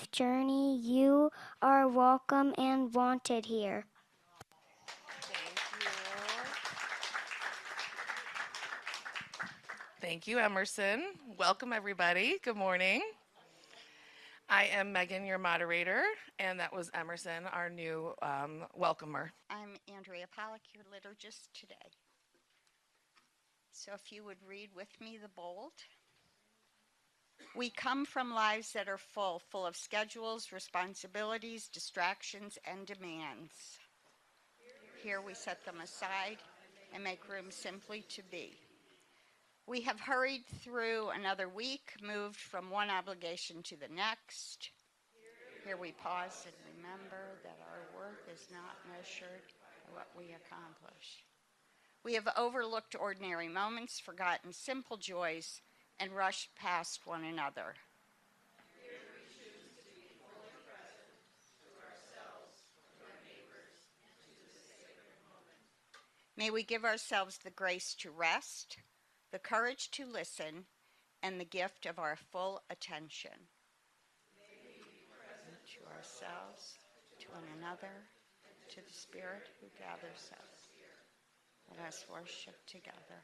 life journey, you are welcome and wanted here. Thank you, Emerson. Welcome, everybody. Good morning. I am Megan, your moderator, and that was Emerson, our new welcomer. I'm Andrea Pollock, your liturgist today. So if you would read with me the bold. We come from lives that are full of schedules, responsibilities, distractions, and demands. Here we set them aside and make room simply to be. We have hurried through another week, moved from one obligation to the next. Here we pause and remember that our worth is not measured by what we accomplish. We have overlooked ordinary moments, forgotten simple joys, and rushed past one another. Here we choose to be fully present to ourselves, to our neighbors, and to the sacred moment. May we give ourselves the grace to rest, the courage to listen, and the gift of our full attention. May we be present to ourselves, to one another, to the Spirit who gathers us. Let us worship together.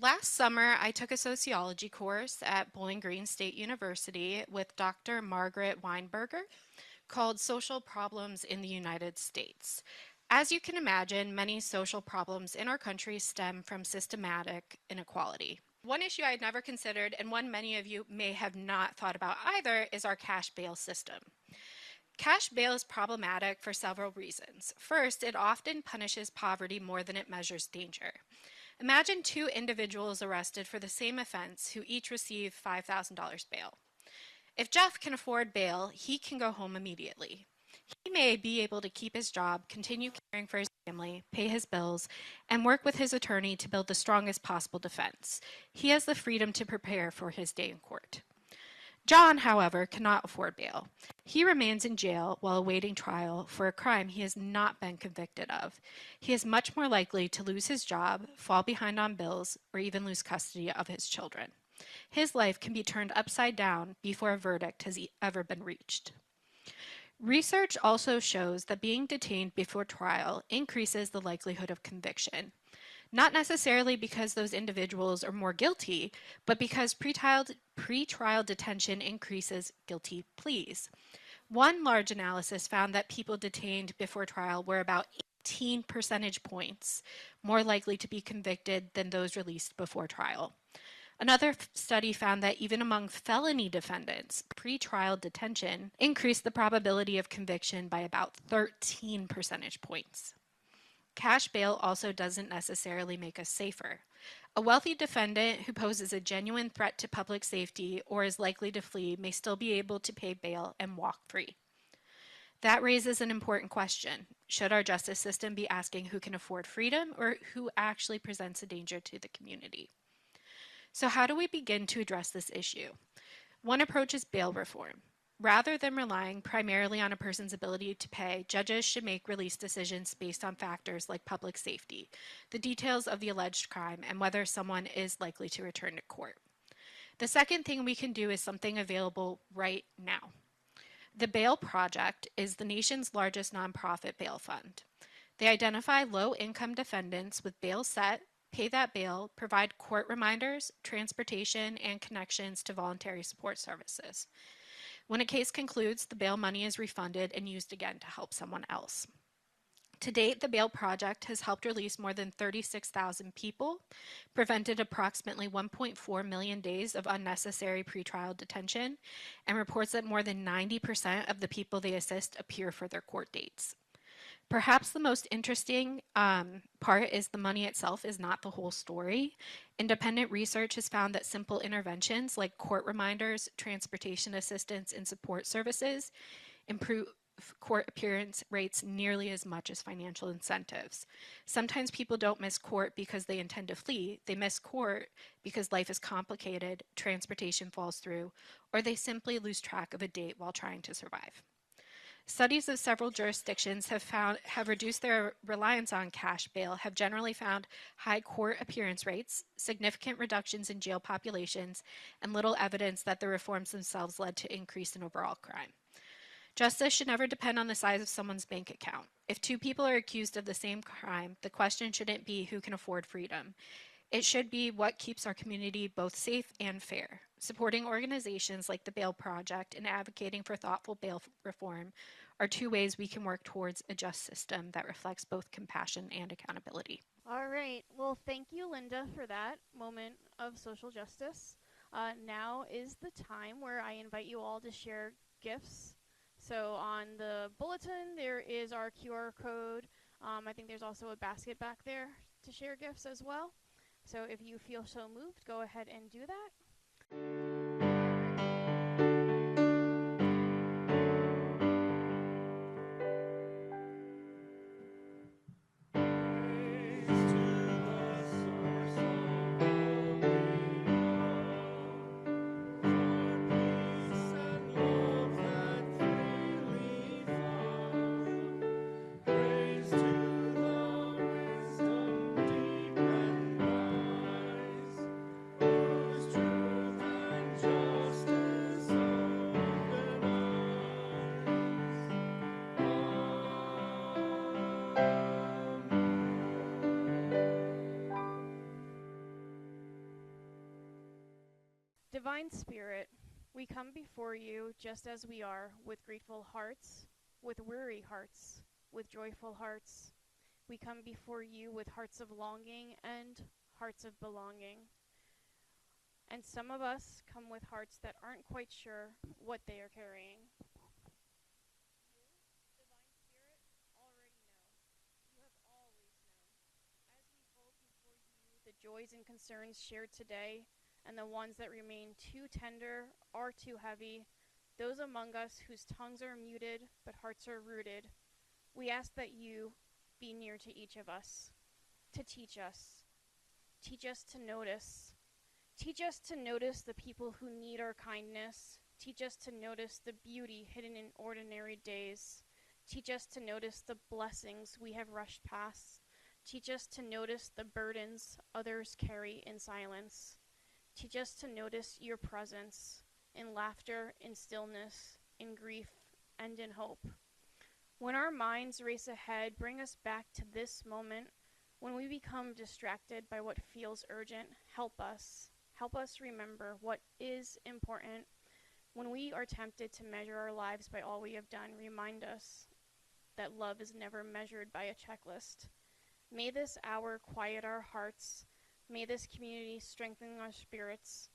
Last summer, I took a sociology course at Bowling Green State University with Dr. Margaret Weinberger called Social Problems in the United States. As you can imagine, many social problems in our country stem from systematic inequality. One issue I had never considered, and one many of you may have not thought about either, is our cash bail system. Cash bail is problematic for several reasons. First, it often punishes poverty more than it measures danger. Imagine two individuals arrested for the same offense who each receive $5,000 bail. If Jeff can afford bail, he can go home immediately. He may be able to keep his job, continue caring for his family, pay his bills, and work with his attorney to build the strongest possible defense. He has the freedom to prepare for his day in court. John, however, cannot afford bail. He remains in jail while awaiting trial for a crime he has not been convicted of. He is much more likely to lose his job, fall behind on bills, or even lose custody of his children. His life can be turned upside down before a verdict has ever been reached. Research also shows that being detained before trial increases the likelihood of conviction. Not necessarily because those individuals are more guilty, but because pretrial detention increases guilty pleas. One large analysis found that people detained before trial were about 18 percentage points more likely to be convicted than those released before trial. Another study found that even among felony defendants, pretrial detention increased the probability of conviction by about 13 percentage points. Cash bail also doesn't necessarily make us safer. A wealthy defendant who poses a genuine threat to public safety or is likely to flee may still be able to pay bail and walk free. That raises an important question. Should our justice system be asking who can afford freedom or who actually presents a danger to the community? So how do we begin to address this issue? One approach is bail reform. Rather than relying primarily on a person's ability to pay, judges should make release decisions based on factors like public safety, the details of the alleged crime, and whether someone is likely to return to court. The second thing we can do is something available right now. The Bail Project is the nation's largest nonprofit bail fund. They identify low-income defendants with bail set, pay that bail, provide court reminders, transportation, and connections to voluntary support services. When a case concludes, the bail money is refunded and used again to help someone else. To date, the Bail Project has helped release more than 36,000 people, prevented approximately 1.4 million days of unnecessary pretrial detention, and reports that more than 90% of the people they assist appear for their court dates. Perhaps the most interesting part is the money itself is not the whole story. Independent research has found that simple interventions like court reminders, transportation assistance, and support services improve court appearance rates nearly as much as financial incentives. Sometimes people don't miss court because they intend to flee. They miss court because life is complicated, transportation falls through, or they simply lose track of a date while trying to survive. Studies of several jurisdictions have reduced their reliance on cash bail, have generally found high court appearance rates, significant reductions in jail populations, and little evidence that the reforms themselves led to increase in overall crime. Justice should never depend on the size of someone's bank account. If two people are accused of the same crime, the question shouldn't be who can afford freedom. It should be what keeps our community both safe and fair. Supporting organizations like the Bail Project and advocating for thoughtful bail reform are two ways we can work towards a just system that reflects both compassion and accountability. All right. Well, thank you, Linda, for that moment of social justice. Now is the time where I invite you all to share gifts. So on the bulletin, there is our QR code. I think there's also a basket back there to share gifts as well. So if you feel so moved, go ahead and do that. Divine Spirit, we come before you just as we are, with grateful hearts, with weary hearts, with joyful hearts. We come before you with hearts of longing and hearts of belonging. And some of us come with hearts that aren't quite sure what they are carrying. You, Divine Spirit, already know. You have always known. As we hold before you the joys and concerns shared today, and the ones that remain too tender or too heavy, those among us whose tongues are muted but hearts are rooted, we ask that you be near to each of us, to teach us. Teach us to notice. Teach us to notice the people who need our kindness. Teach us to notice the beauty hidden in ordinary days. Teach us to notice the blessings we have rushed past. Teach us to notice the burdens others carry in silence. Teach us to notice your presence in laughter, in stillness, in grief, and in hope. When our minds race ahead, bring us back to this moment. When we become distracted by what feels urgent, help us. Help us remember what is important. When we are tempted to measure our lives by all we have done, remind us that love is never measured by a checklist. May this hour quiet our hearts. May this community strengthen our spirits.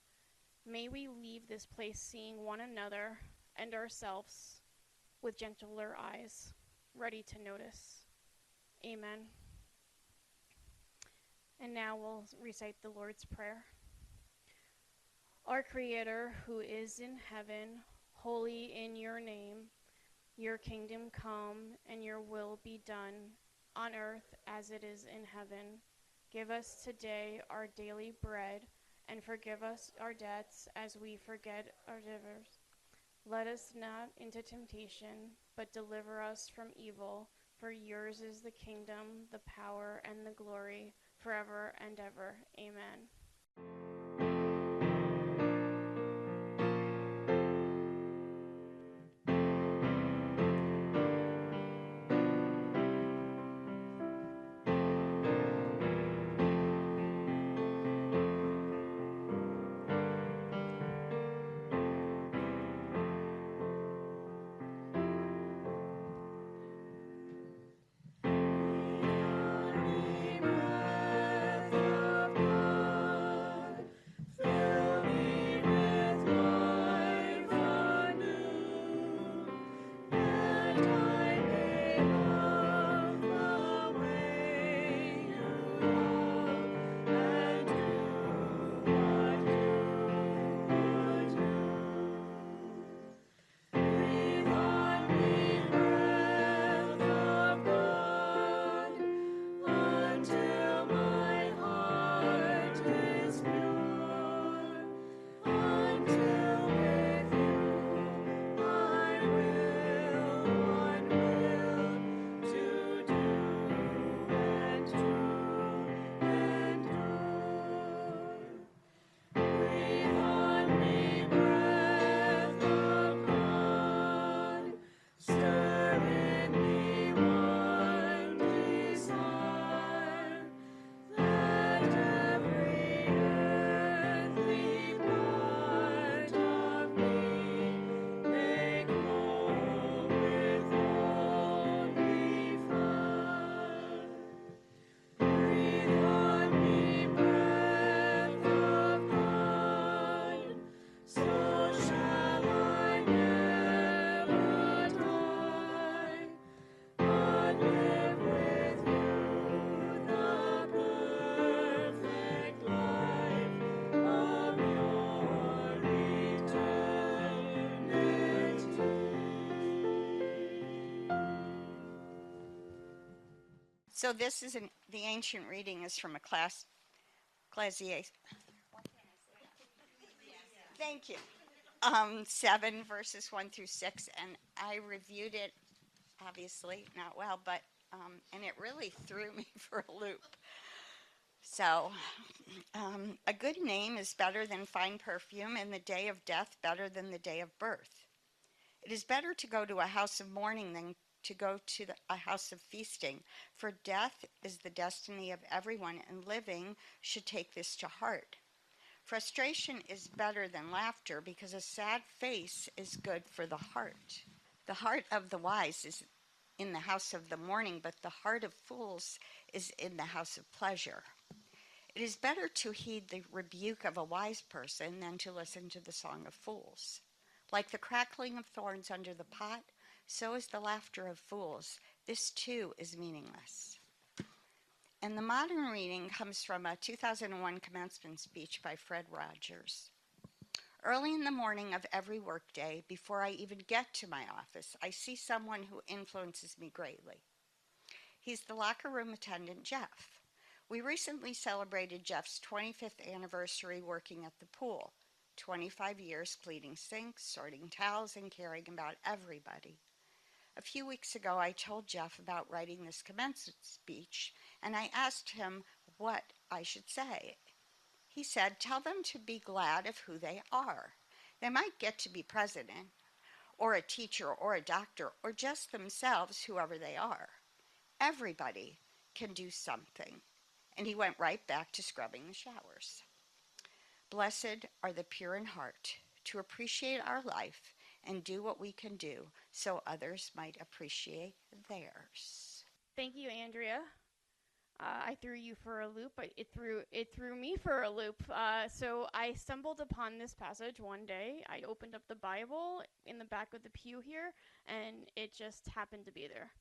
May we leave this place seeing one another and ourselves with gentler eyes, ready to notice. Amen. And now we'll recite the Lord's Prayer. Our Creator, who is in heaven, holy in your name. Your kingdom come, and your will be done, on earth as it is in heaven. Give us today our daily bread, and forgive us our debts as we forget our debtors. Let us not into temptation, but deliver us from evil. For yours is the kingdom, the power, and the glory, forever and ever. Amen. So this is the ancient reading is from Ecclesiastes. Thank you. 7 verses 1 through 6, and I reviewed it, obviously not well, but and it really threw me for a loop. So, a good name is better than fine perfume, and the day of death better than the day of birth. It is better to go to a house of mourning than to go to a house of feasting, for death is the destiny of everyone, and living should take this to heart. Frustration is better than laughter, because a sad face is good for the heart. The heart of the wise is in the house of the mourning, but the heart of fools is in the house of pleasure. It is better to heed the rebuke of a wise person than to listen to the song of fools. Like the crackling of thorns under the pot, so is the laughter of fools. This too is meaningless. And the modern reading comes from a 2001 commencement speech by Fred Rogers. Early in the morning of every workday, before I even get to my office, I see someone who influences me greatly. He's the locker room attendant, Jeff. We recently celebrated Jeff's 25th anniversary working at the pool. 25 years cleaning sinks, sorting towels, and caring about everybody. A few weeks ago, I told Jeff about writing this commencement speech, and I asked him what I should say. He said, tell them to be glad of who they are. They might get to be president, or a teacher, or a doctor, or just themselves, whoever they are. Everybody can do something. And he went right back to scrubbing the showers. Blessed are the pure in heart, to appreciate our life and do what we can do so others might appreciate theirs. Thank you, Andrea. I threw you for a loop, but it threw me for a loop. So I stumbled upon this passage one day. I opened up the Bible in the back of the pew here, and it just happened to be there.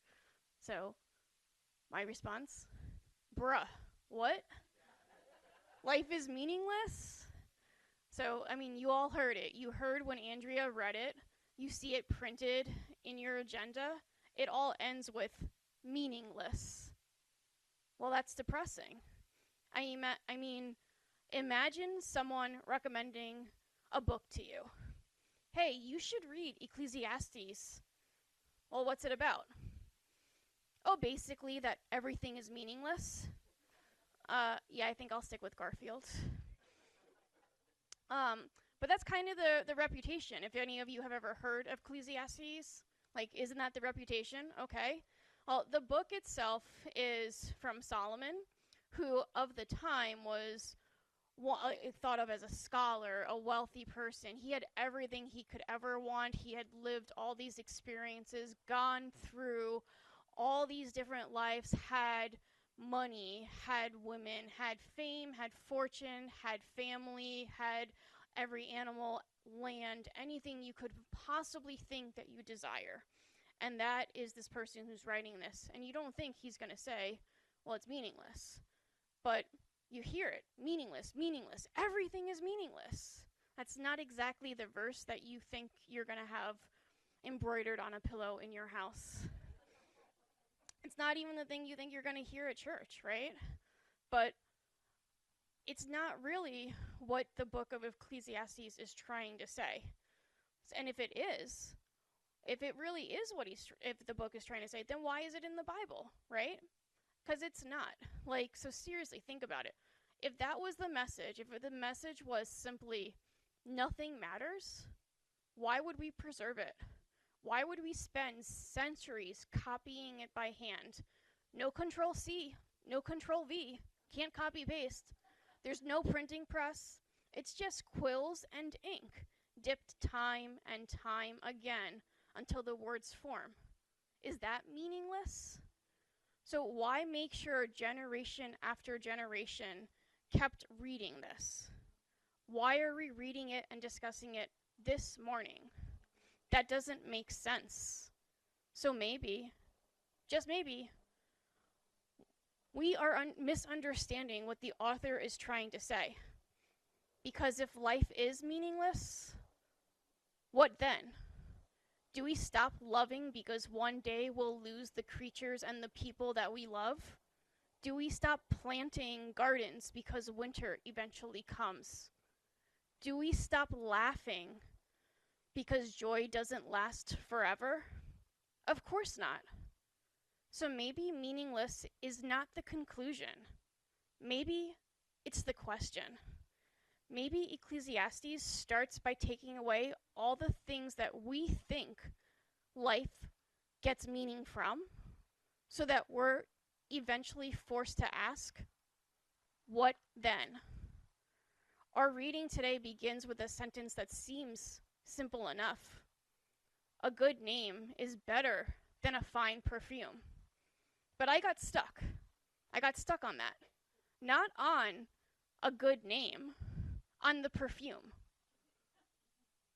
So my response, bruh, what? Life is meaningless? So, I mean, you all heard it. You heard when Andrea read it. You see it printed in your agenda. It all ends with meaningless. Well, that's depressing. I mean, imagine someone recommending a book to you. Hey, you should read Ecclesiastes. Well, what's it about? Oh, basically that everything is meaningless. Yeah, I think I'll stick with Garfield. But that's kind of the reputation. If any of you have ever heard of Ecclesiastes, like, isn't that the reputation? Okay. Well, the book itself is from Solomon, who of the time was thought of as a scholar, a wealthy person. He had everything he could ever want. He had lived all these experiences, gone through all these different lives, had money, had women, had fame, had fortune, had family, had every animal, land, anything you could possibly think that you desire. And that is this person who's writing this. And you don't think he's going to say, well, it's meaningless. But you hear it. Meaningless, meaningless. Everything is meaningless. That's not exactly the verse that you think you're going to have embroidered on a pillow in your house. It's not even the thing you think you're going to hear at church, right? But it's not really what the book of Ecclesiastes is trying to say. And if it is, if it really is if the book is trying to say, then why is it in the Bible, right? Because it's not. Like, so seriously, think about it. If that was the message, if the message was simply nothing matters, why would we preserve it? Why would we spend centuries copying it by hand? No Control C, no Control V, can't copy paste. There's no printing press. It's just quills and ink, dipped time and time again until the words form. Is that meaningless? So why make sure generation after generation kept reading this? Why are we reading it and discussing it this morning? That doesn't make sense. So maybe, just maybe, we are misunderstanding what the author is trying to say. Because if life is meaningless, what then? Do we stop loving because one day we'll lose the creatures and the people that we love? Do we stop planting gardens because winter eventually comes? Do we stop laughing because joy doesn't last forever? Of course not. So maybe meaningless is not the conclusion. Maybe it's the question. Maybe Ecclesiastes starts by taking away all the things that we think life gets meaning from, so that we're eventually forced to ask, what then? Our reading today begins with a sentence that seems simple enough. A good name is better than a fine perfume. But I got stuck. I got stuck on that. Not on a good name, on the perfume.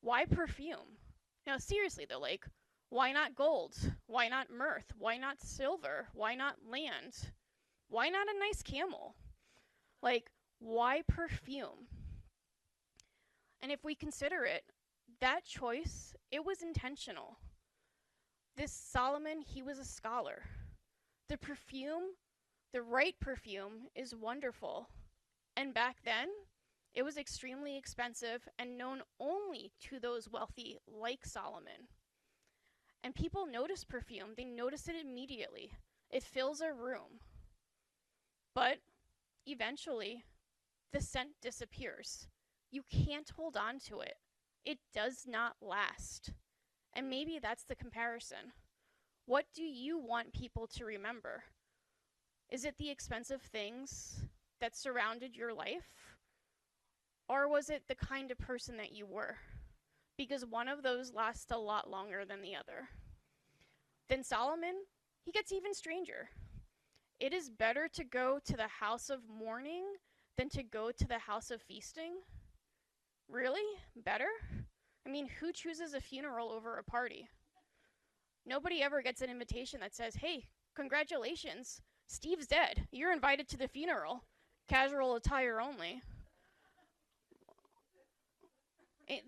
Why perfume? Now, seriously though, like, why not gold? Why not myrrh? Why not silver? Why not land? Why not a nice camel? Like, why perfume? And if we consider it, that choice, it was intentional. This Solomon, he was a scholar. The perfume, the right perfume, is wonderful. And back then, it was extremely expensive and known only to those wealthy, like Solomon. And people notice perfume. They notice it immediately. It fills a room. But eventually, the scent disappears. You can't hold on to it. It does not last. And maybe that's the comparison. What do you want people to remember? Is it the expensive things that surrounded your life? Or was it the kind of person that you were? Because one of those lasts a lot longer than the other. Then Solomon, he gets even stranger. It is better to go to the house of mourning than to go to the house of feasting. Really? Better? I mean, who chooses a funeral over a party? Nobody ever gets an invitation that says, hey, congratulations, Steve's dead. You're invited to the funeral. Casual attire only.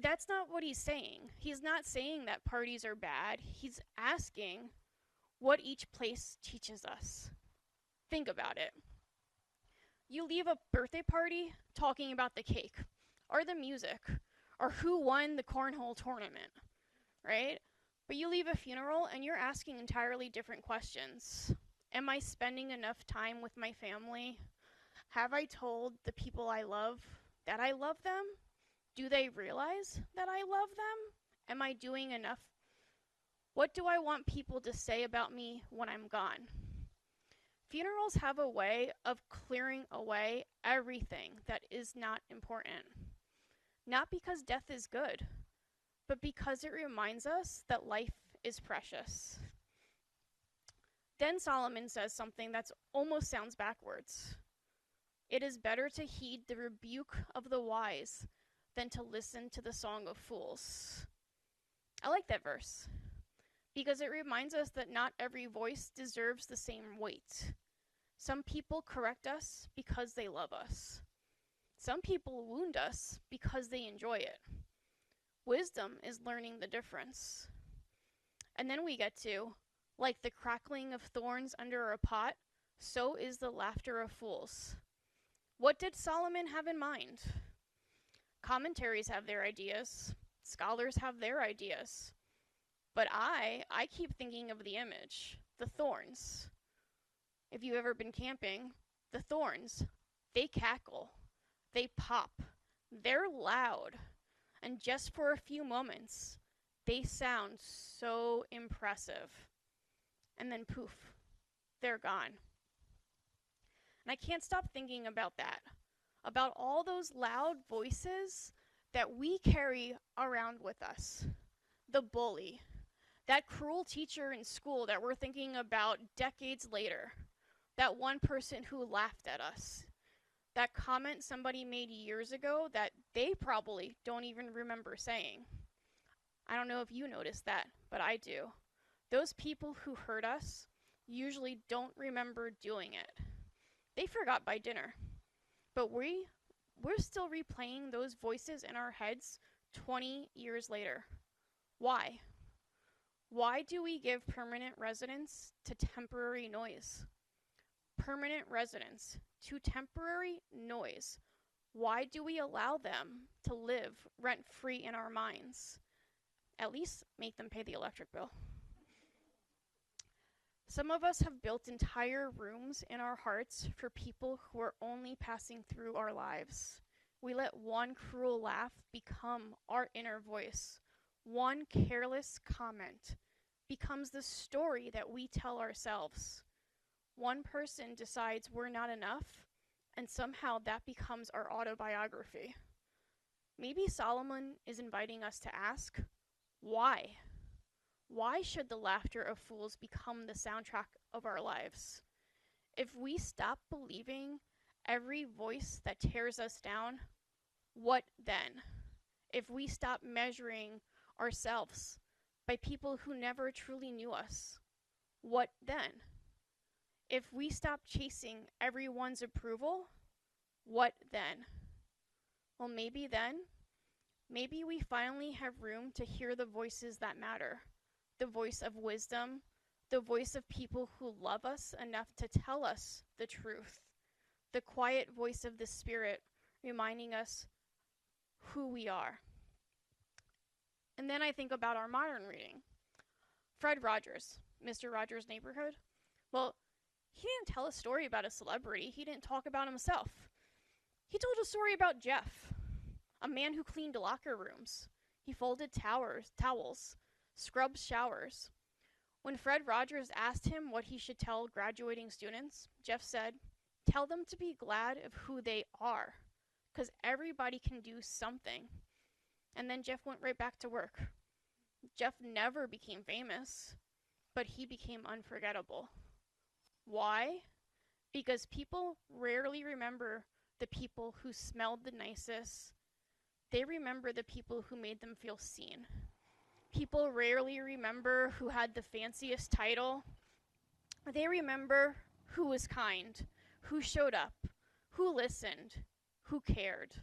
That's not what he's saying. He's not saying that parties are bad. He's asking what each place teaches us. Think about it. You leave a birthday party talking about the cake, or the music, or who won the cornhole tournament, right? But you leave a funeral and you're asking entirely different questions. Am I spending enough time with my family? Have I told the people I love that I love them? Do they realize that I love them? Am I doing enough? What do I want people to say about me when I'm gone? Funerals have a way of clearing away everything that is not important. Not because death is good, but because it reminds us that life is precious. Then Solomon says something that almost sounds backwards. It is better to heed the rebuke of the wise than to listen to the song of fools. I like that verse because it reminds us that not every voice deserves the same weight. Some people correct us because they love us. Some people wound us because they enjoy it. Wisdom is learning the difference. And then we get to, like the crackling of thorns under a pot, so is the laughter of fools. What did Solomon have in mind? Commentaries have their ideas. Scholars have their ideas. But I keep thinking of the image, the thorns. If you've ever been camping, the thorns, they cackle, they pop, they're loud, and just for a few moments, they sound so impressive. And then poof, they're gone. And I can't stop thinking about that, about all those loud voices that we carry around with us. The bully, that cruel teacher in school that we're thinking about decades later, that one person who laughed at us, that comment somebody made years ago that they probably don't even remember saying. I don't know if you noticed that, but I do. Those people who hurt us usually don't remember doing it. They forgot by dinner. But we're still replaying those voices in our heads 20 years later. Why? Why do we give permanent residence to temporary noise? Permanent residence to temporary noise. Why do we allow them to live rent-free in our minds? At least make them pay the electric bill. Some of us have built entire rooms in our hearts for people who are only passing through our lives. We let one cruel laugh become our inner voice. One careless comment becomes the story that we tell ourselves. One person decides we're not enough, and somehow that becomes our autobiography. Maybe Solomon is inviting us to ask, why? Why should the laughter of fools become the soundtrack of our lives? If we stop believing every voice that tears us down, what then? If we stop measuring ourselves by people who never truly knew us, what then? If we stop chasing everyone's approval, what then? Well, maybe we finally have room to hear the voices that matter. The voice of wisdom, the voice of people who love us enough to tell us the truth. The quiet voice of the Spirit reminding us who we are. And then I think about our modern reading. Fred Rogers, Mr. Rogers' Neighborhood. Well, he didn't tell a story about a celebrity. He didn't talk about himself. He told a story about Jeff, a man who cleaned locker rooms. He folded towels, scrubbed showers. When Fred Rogers asked him what he should tell graduating students, Jeff said, "Tell them to be glad of who they are, because everybody can do something." And then Jeff went right back to work. Jeff never became famous, but he became unforgettable. Why? because people rarely remember the people who smelled the nicest. They remember the people who made them feel seen. People rarely remember who had the fanciest title. They remember who was kind, who showed up, who listened, who cared.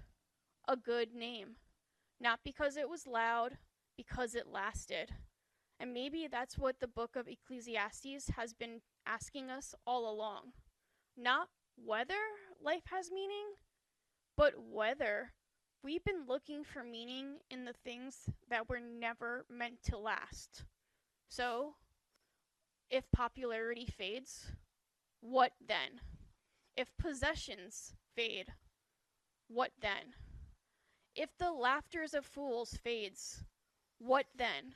A good name. Not because it was loud, because it lasted. And maybe that's what the book of Ecclesiastes has been asking us all along. Not whether life has meaning, but whether we've been looking for meaning in the things that were never meant to last. So, if popularity fades, what then? If possessions fade, what then? If the laughters of fools fades, what then?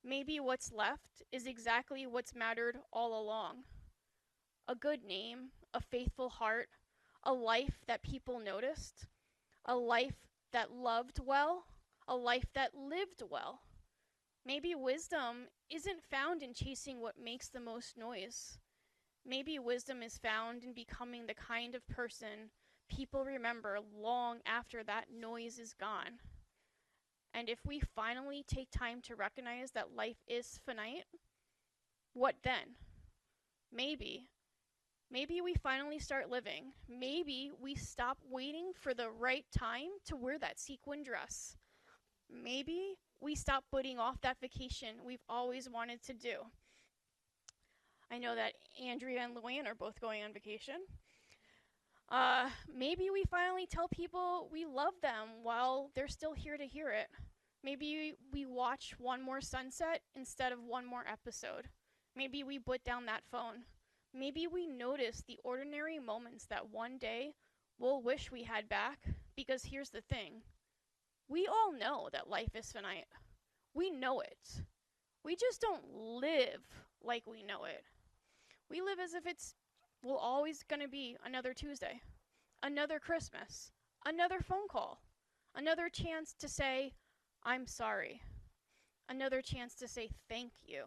Maybe what's left is exactly what's mattered all along. A good name, a faithful heart, a life that people noticed, a life that loved well, a life that lived well. Maybe wisdom isn't found in chasing what makes the most noise. Maybe wisdom is found in becoming the kind of person people remember long after that noise is gone. And if we finally take time to recognize that life is finite, what then? Maybe we finally start living. Maybe we stop waiting for the right time to wear that sequin dress. Maybe we stop putting off that vacation we've always wanted to do. I know that Andrea and Luann are both going on vacation. Maybe we finally tell people we love them while they're still here to hear it. Maybe we watch one more sunset instead of one more episode. Maybe we put down that phone. Maybe we notice the ordinary moments that one day we'll wish we had back, because here's the thing. We all know that life is finite. We know it. We just don't live like we know it. We live as if it's always going to be another Tuesday, another Christmas, another phone call, another chance to say, I'm sorry, another chance to say thank you,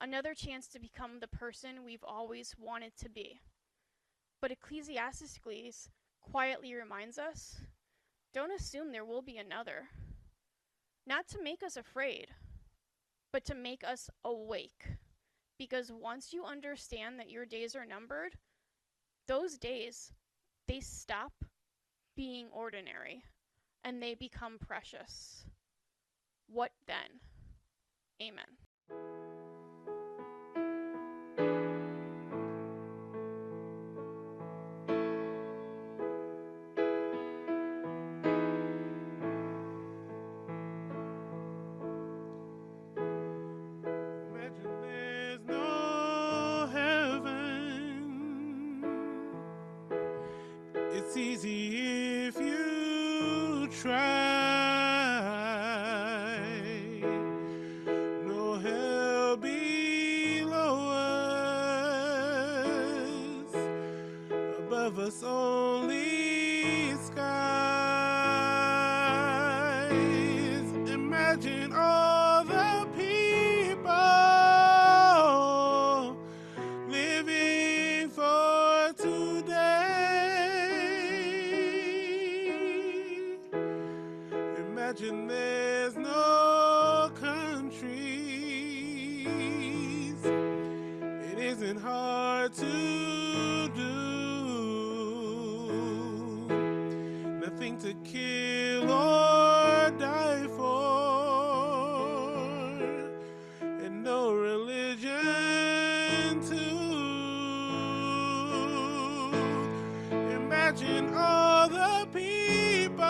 another chance to become the person we've always wanted to be. But Ecclesiastes quietly reminds us, don't assume there will be another. Not to make us afraid, but to make us awake. Because once you understand that your days are numbered, those days, they stop being ordinary and they become precious. What then? Amen. It's easy if you try. No hell below us, above us only skies. Imagine all the people living for today. Imagine there's no countries. It isn't hard to do. Nothing to kill or die for, and no religion too. Imagine all the people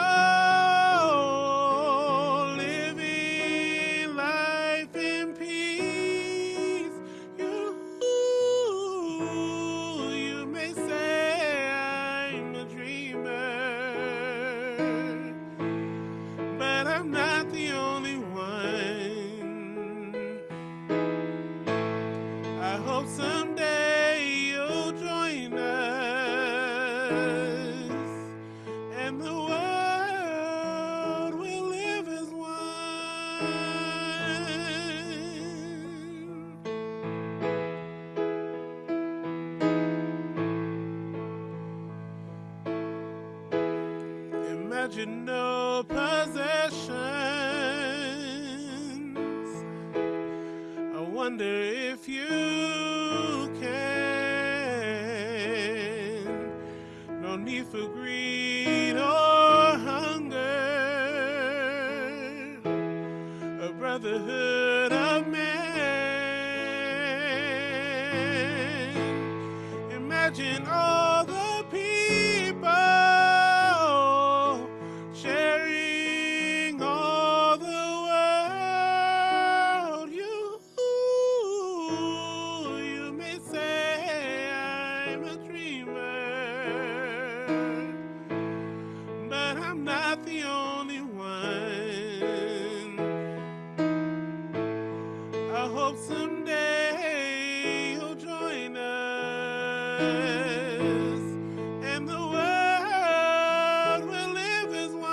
living life in peace. wonder if you can. No need for greed or hunger. A brotherhood of man. Imagine all the people sharing all the world. You may say I'm a dreamer, but I'm not the only one. I hope someday you'll join us, and the world will live as one.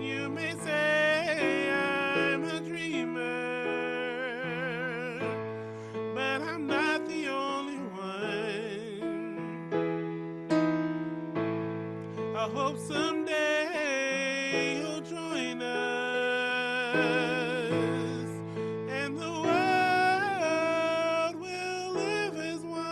You may say I'm a dreamer, but I'm not the only one. I hope someday you'll join us, and the world will live as one.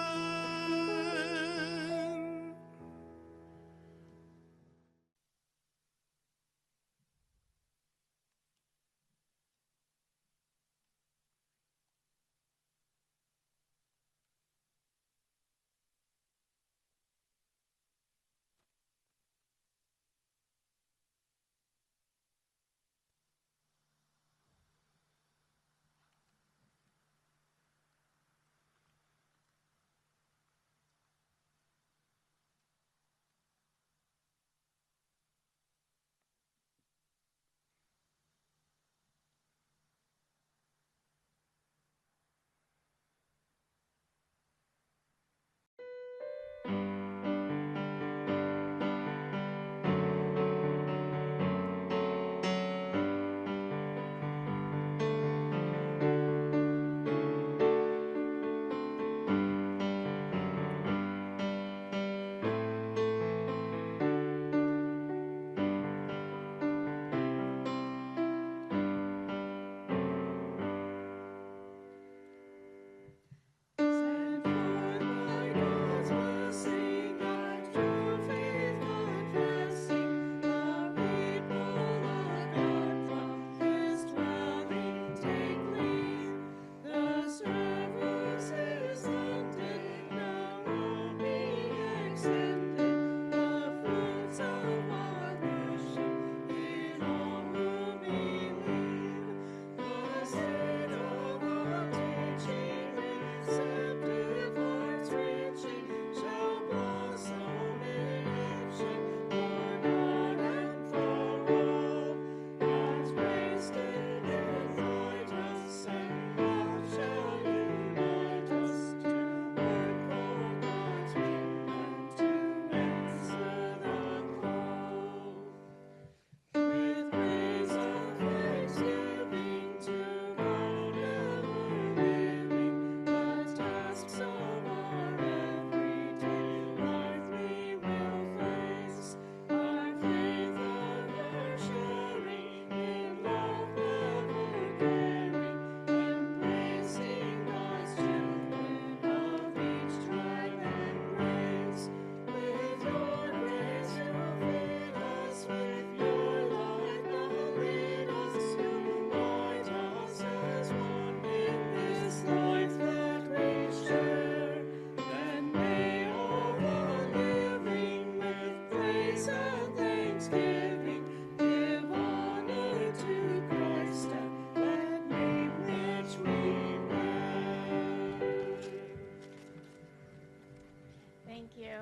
Thank you.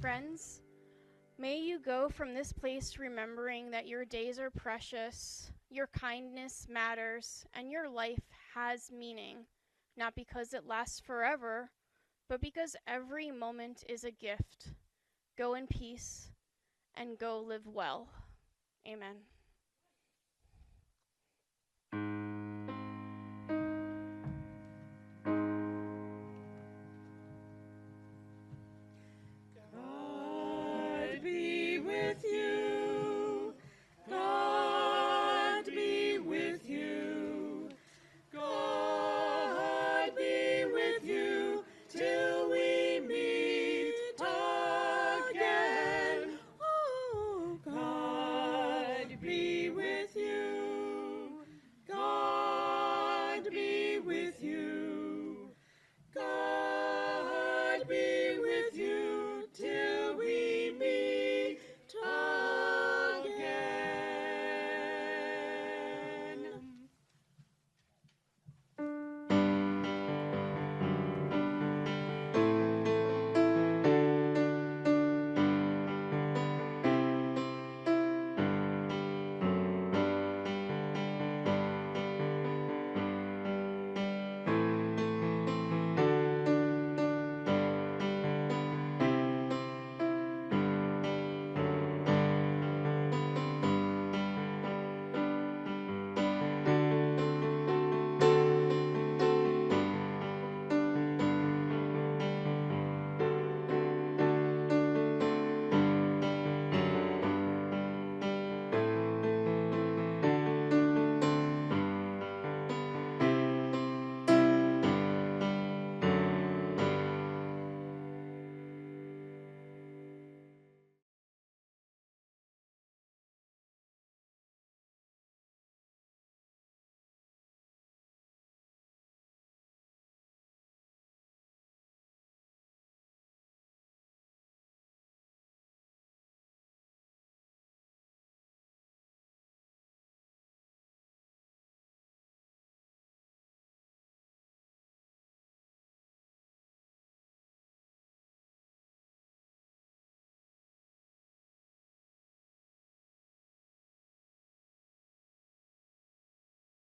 Friends, may you go from this place remembering that your days are precious, your kindness matters, and your life has meaning, not because it lasts forever, but because every moment is a gift. Go in peace and go live well. Amen.